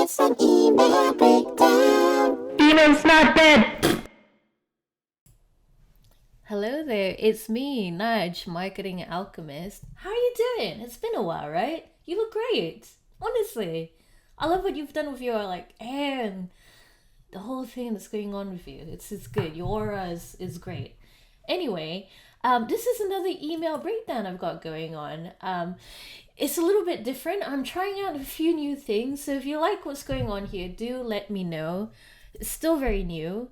It's an email breakdown. Email's not dead. Hello there, it's me, Nudge, Marketing Alchemist. How are you doing? It's been a while, right? You look great. Honestly. I love what you've done with your hair and the whole thing that's going on with you. It's good. Your aura is great. Anyway, this is another email breakdown I've got going on. It's a little bit different. I'm trying out a few new things, so if you like what's going on here, do let me know. It's still very new.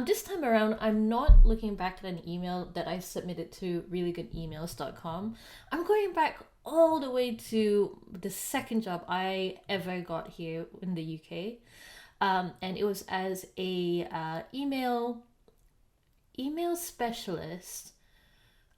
This time around, I'm not looking back at an email that I submitted to reallygoodemails.com. I'm going back all the way to the second job I ever got here in the UK. And it was as a email specialist,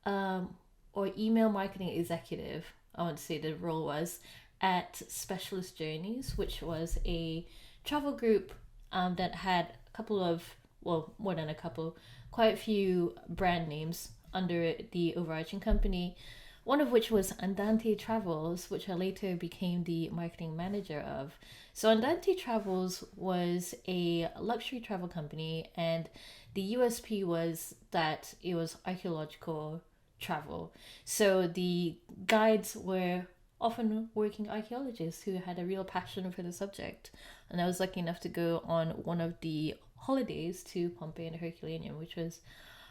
or email marketing executive, I want to say the role was, at Specialist Journeys, which was a travel group that had a couple of, well, more than a couple, quite a few brand names under the overarching company, one of which was Andante Travels, which I later became the marketing manager of. So Andante Travels was a luxury travel company, and the USP was that it was archaeological travel. So the guides were often working archaeologists who had a real passion for the subject. And I was lucky enough to go on one of the holidays to Pompeii and Herculaneum, which was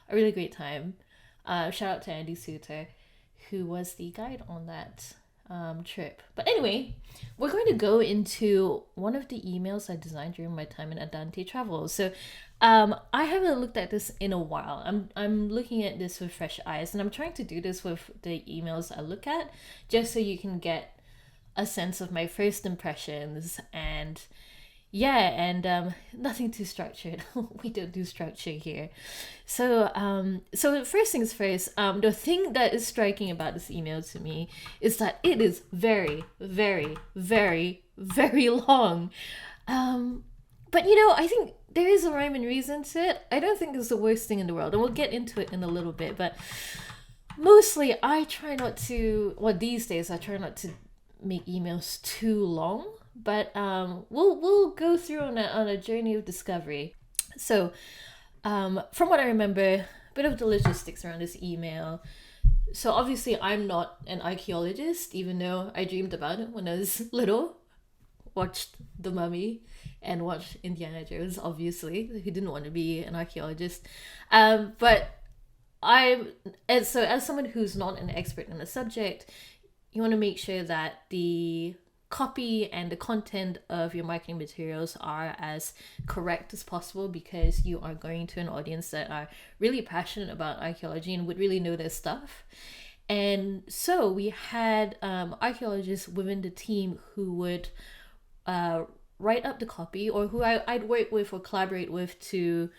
a really great time. Shout out to Andy Suter, who was the guide on that trip. But anyway, we're going to go into one of the emails I designed during my time in Andante Travels. So I haven't looked at this in a while. I'm looking at this with fresh eyes, and I'm trying to do this with the emails I look at, just so you can get a sense of my first impressions. And nothing too structured. We don't do structure here. So first things first, the thing that is striking about this email to me is that it is very, very, very, very long. But I think there is a rhyme and reason to it. I don't think it's the worst thing in the world, and we'll get into it in a little bit, but mostly I try not to, these days I try not to make emails too long. But we'll go through on a journey of discovery. So, from what I remember, a bit of the logistics around this email. So obviously, I'm not an archaeologist, even though I dreamed about it when I was little. Watched The Mummy and watched Indiana Jones. Obviously, who didn't want to be an archaeologist? But as someone who's not an expert in the subject, you want to make sure that the copy and the content of your marketing materials are as correct as possible, because you are going to an audience that are really passionate about archaeology and would really know their stuff. And so we had archaeologists within the team who would write up the copy, or who I'd work with or collaborate with to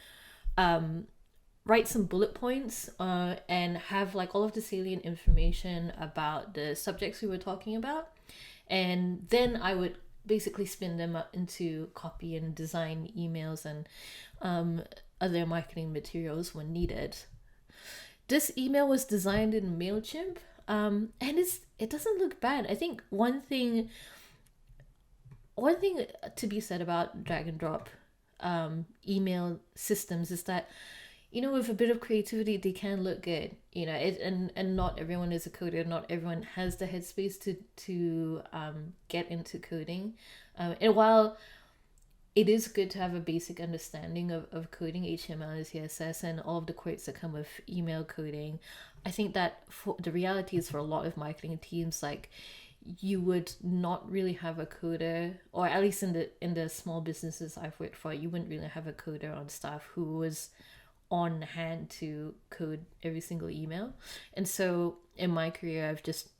write some bullet points and have all of the salient information about the subjects we were talking about. And then I would basically spin them up into copy and design emails and other marketing materials when needed. This email was designed in MailChimp, and it doesn't look bad. I think one thing to be said about drag and drop email systems is that, with a bit of creativity, they can look good. And not everyone is a coder. Not everyone has the headspace to get into coding. And while it is good to have a basic understanding of coding, HTML and CSS, and all of the quirks that come with email coding, I think that for the reality is, for a lot of marketing teams, you would not really have a coder, or at least in the small businesses I've worked for, you wouldn't really have a coder on staff who was on hand to code every single email. And so in my career, I've just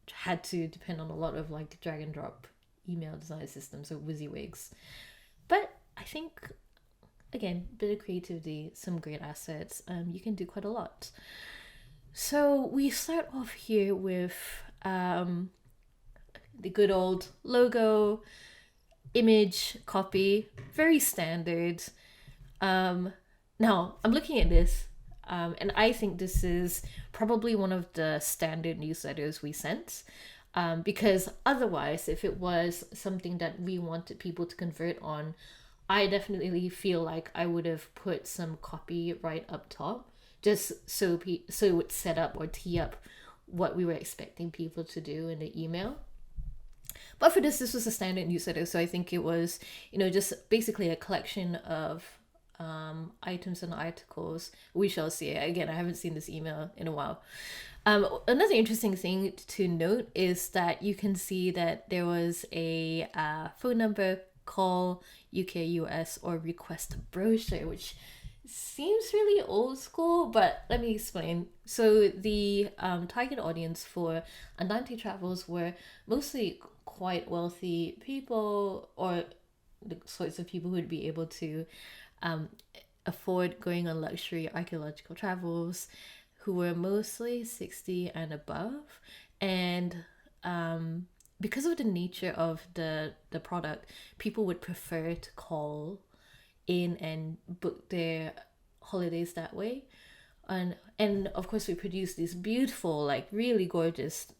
had to depend on a lot of drag and drop email design systems, or WYSIWYGs. But I think, again, a bit of creativity, some great assets, you can do quite a lot. So we start off here with the good old logo, image, copy, very standard. Now, I'm looking at this, and I think this is probably one of the standard newsletters we sent. Because otherwise, if it was something that we wanted people to convert on, I definitely feel like I would have put some copy right up top, just so it would set up or tee up what we were expecting people to do in the email. But for this was a standard newsletter, so I think it was, just basically a collection of items and articles. We shall see. Again, I haven't seen this email in a while. Another interesting thing to note is that you can see that there was a phone number, call, UK, US, or request a brochure, which seems really old school, but let me explain. So the target audience for Andante Travels were mostly quite wealthy people, or the sorts of people who would be able to afford going on luxury archaeological travels, who were mostly 60 and above. And because of the nature of the product, people would prefer to call in and book their holidays that way. And of course, we produced these beautiful, like really gorgeous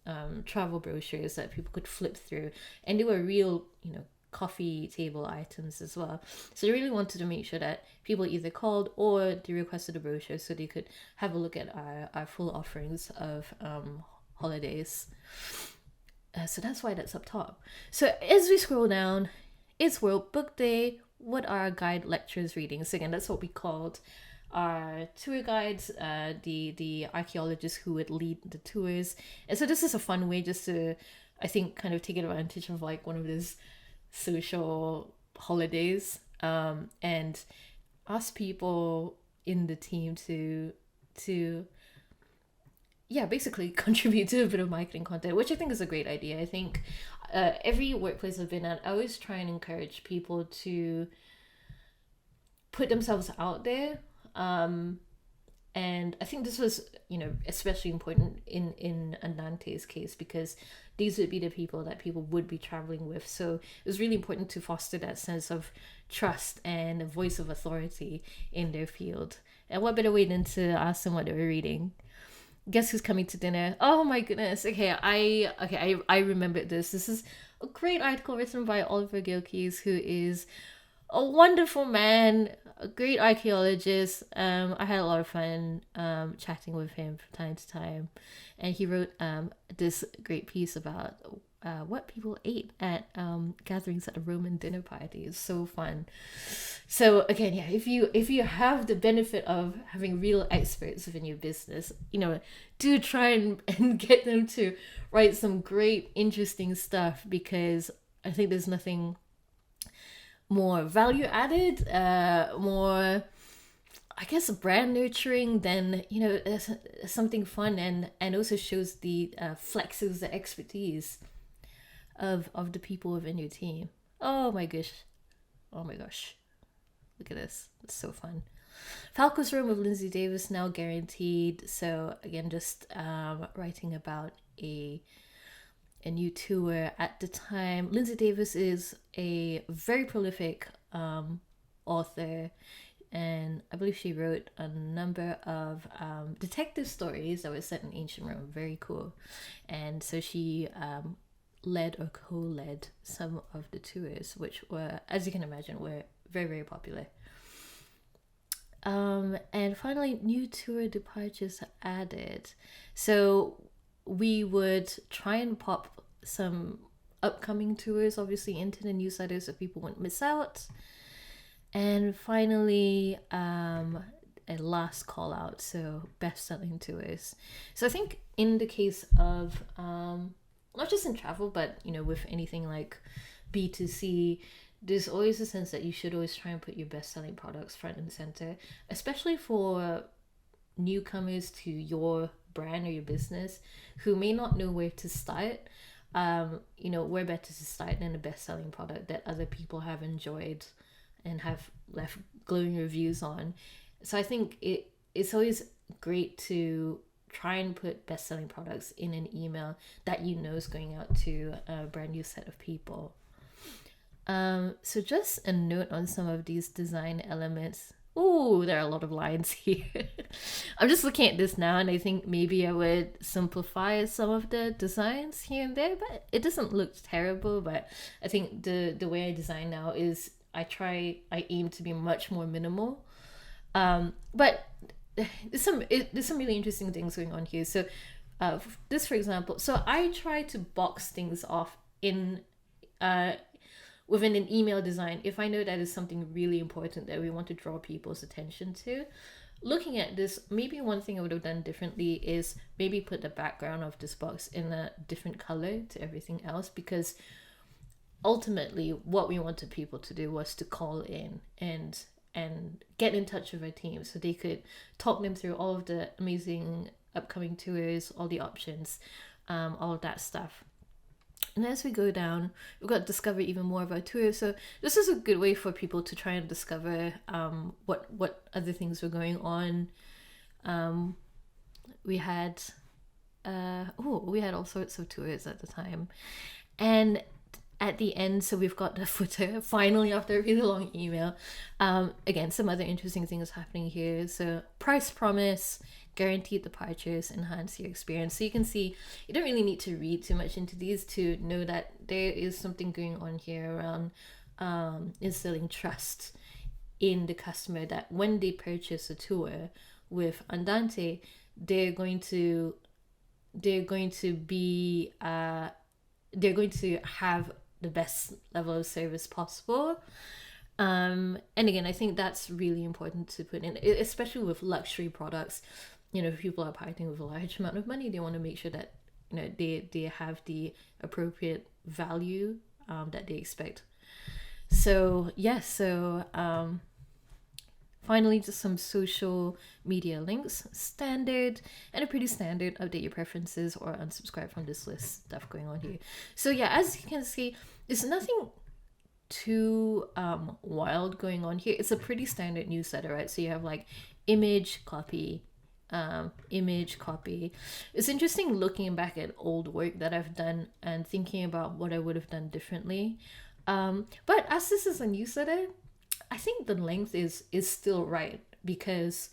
travel brochures that people could flip through, and they were real, coffee table items as well. So we really wanted to make sure that people either called or they requested a brochure so they could have a look at our full offerings of holidays. So that's why that's up top. So as we scroll down, it's World Book Day. What are our guide lecturers reading? So again, that's what we called our tour guides, the archaeologists who would lead the tours. And so this is a fun way just to, I think, kind of take advantage of like one of these social holidays, and ask people in the team to basically contribute to a bit of marketing content, which I think is a great idea. I think every workplace I've been at, I always try and encourage people to put themselves out there. And I think this was, especially important in Andante's case, because these would be the people that people would be traveling with. So it was really important to foster that sense of trust and a voice of authority in their field. And what better way than to ask them what they were reading? Guess who's coming to dinner? Oh my goodness. Okay, I remembered this. This is a great article written by Oliver Gilkes, who is a wonderful man, a great archaeologist. I had a lot of fun chatting with him from time to time, and he wrote this great piece about what people ate at gatherings at a Roman dinner party. It's so fun. So again, if you have the benefit of having real experts within your business, do try and get them to write some great, interesting stuff, because I think there's nothing more value added, more, I guess, brand nurturing than, something fun and also shows the flexes the expertise of the people within your team. Oh my gosh. Look at this. It's so fun. Falco's Room with Lindsay Davis now guaranteed. So again, just writing about a new tour at the time. Lindsay Davis is a very prolific author, and I believe she wrote a number of detective stories that were set in ancient Rome. Very cool. And so she led or co-led some of the tours, which were, as you can imagine, were very, very popular. And finally, new tour departures added. So we would try and pop some upcoming tours, obviously, into the newsletter so people wouldn't miss out. And finally, a last call out, so best-selling tours. So I think in the case of, not just in travel, but, with anything like B2C, there's always a sense that you should always try and put your best-selling products front and center, especially for newcomers to your brand or your business who may not know where to start. Where better to start than a best-selling product that other people have enjoyed and have left glowing reviews on. So I think it's always great to try and put best-selling products in an email that is going out to a brand new set of people. So just a note on some of these design elements. Oh, there are a lot of lines here. I'm just looking at this now, and I think maybe I would simplify some of the designs here and there, but it doesn't look terrible. But I think the way I design now is I aim to be much more minimal. But there's some really interesting things going on here. So, this for example, so I try to box things off in within an email design if I know that is something really important that we want to draw people's attention to. Looking at this, maybe one thing I would have done differently is maybe put the background of this box in a different color to everything else, because ultimately what we wanted people to do was to call in and get in touch with our team so they could talk them through all of the amazing upcoming tours, all the options, all of that stuff. And as we go down, we've got to discover even more about tours. So this is a good way for people to try and discover what other things were going on. We had all sorts of tours at the time. And at the end, so we've got the footer, finally, after a really long email. Again, some other interesting things happening here. So price promise, guaranteed departures, enhance your experience. So you can see you don't really need to read too much into these to know that there is something going on here around instilling trust in the customer, that when they purchase a tour with Andante, they're going to have the best level of service possible. And again, I think that's really important to put in, especially with luxury products. If people are parting with a large amount of money, they want to make sure that they have the appropriate value that they expect. So finally, just some social media links, standard and a pretty standard update your preferences or unsubscribe from this list stuff going on here. So as you can see, there's nothing too wild going on here. It's a pretty standard newsletter, right? So you have like image copy. It's interesting looking back at old work that I've done and thinking about what I would have done differently. But as this is a newsletter, I think the length is still right, because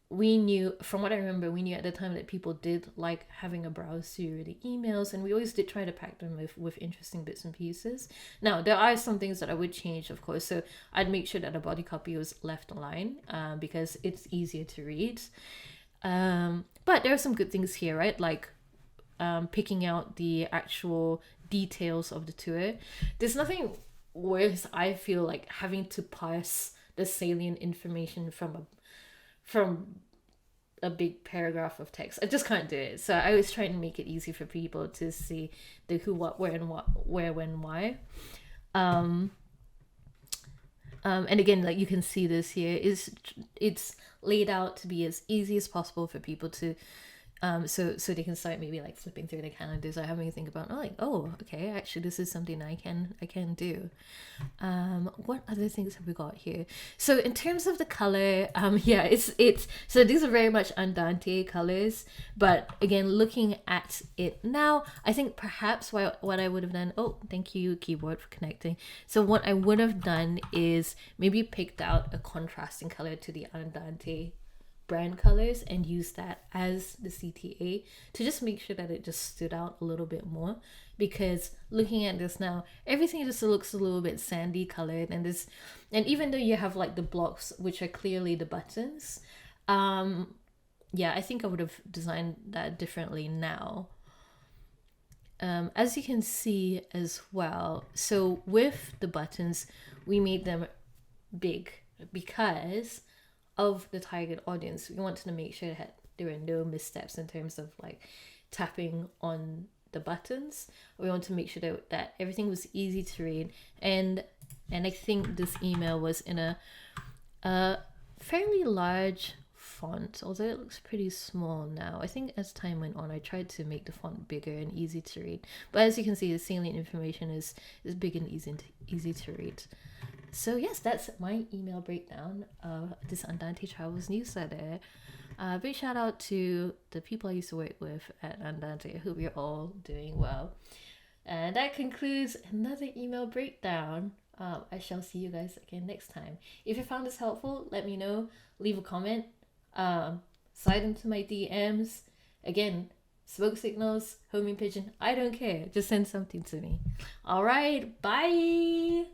we knew, from what I remember, at the time that people did like having a browse through the emails, and we always did try to pack them with interesting bits and pieces. Now, there are some things that I would change, of course. So I'd make sure that the body copy was left aligned because it's easier to read. But there are some good things here, right? Like picking out the actual details of the tour. There's nothing worse, I feel, like having to parse the salient information from a big paragraph of text. I just can't do it. So I was trying to make it easy for people to see the who, what, where, and where, when, why. And again, like you can see this here, it's laid out to be as easy as possible for people to so they can start maybe like flipping through the calendars or having to think about okay, actually this is something I can do. What other things have we got here? So in terms of the color, it's so these are very much Andante colors, but again, looking at it now, I think perhaps what I would have done, thank you keyboard for connecting. So what I would have done is maybe picked out a contrasting color to the Andante brand colors and use that as the CTA to just make sure that it just stood out a little bit more, because looking at this now, everything just looks a little bit sandy colored, and even though you have like the blocks which are clearly the buttons, I think I would have designed that differently now. As you can see as well, so with the buttons, we made them big because of the target audience. We wanted to make sure that there were no missteps in terms of like tapping on the buttons. We want to make sure that everything was easy to read, and I think this email was in a fairly large font, although it looks pretty small now. I think as time went on, I tried to make the font bigger and easy to read, but as you can see, the salient information is big and easy to read. So yes, that's my email breakdown of this Andante Travels newsletter. Big shout out to the people I used to work with at Andante. I hope you're all doing well. And that concludes another email breakdown I shall see you guys again next time. If you found this helpful, let me know. Leave a comment. Slide into my DMs. Again, smoke signals, homing pigeon, I don't care. Just send something to me. All right, bye.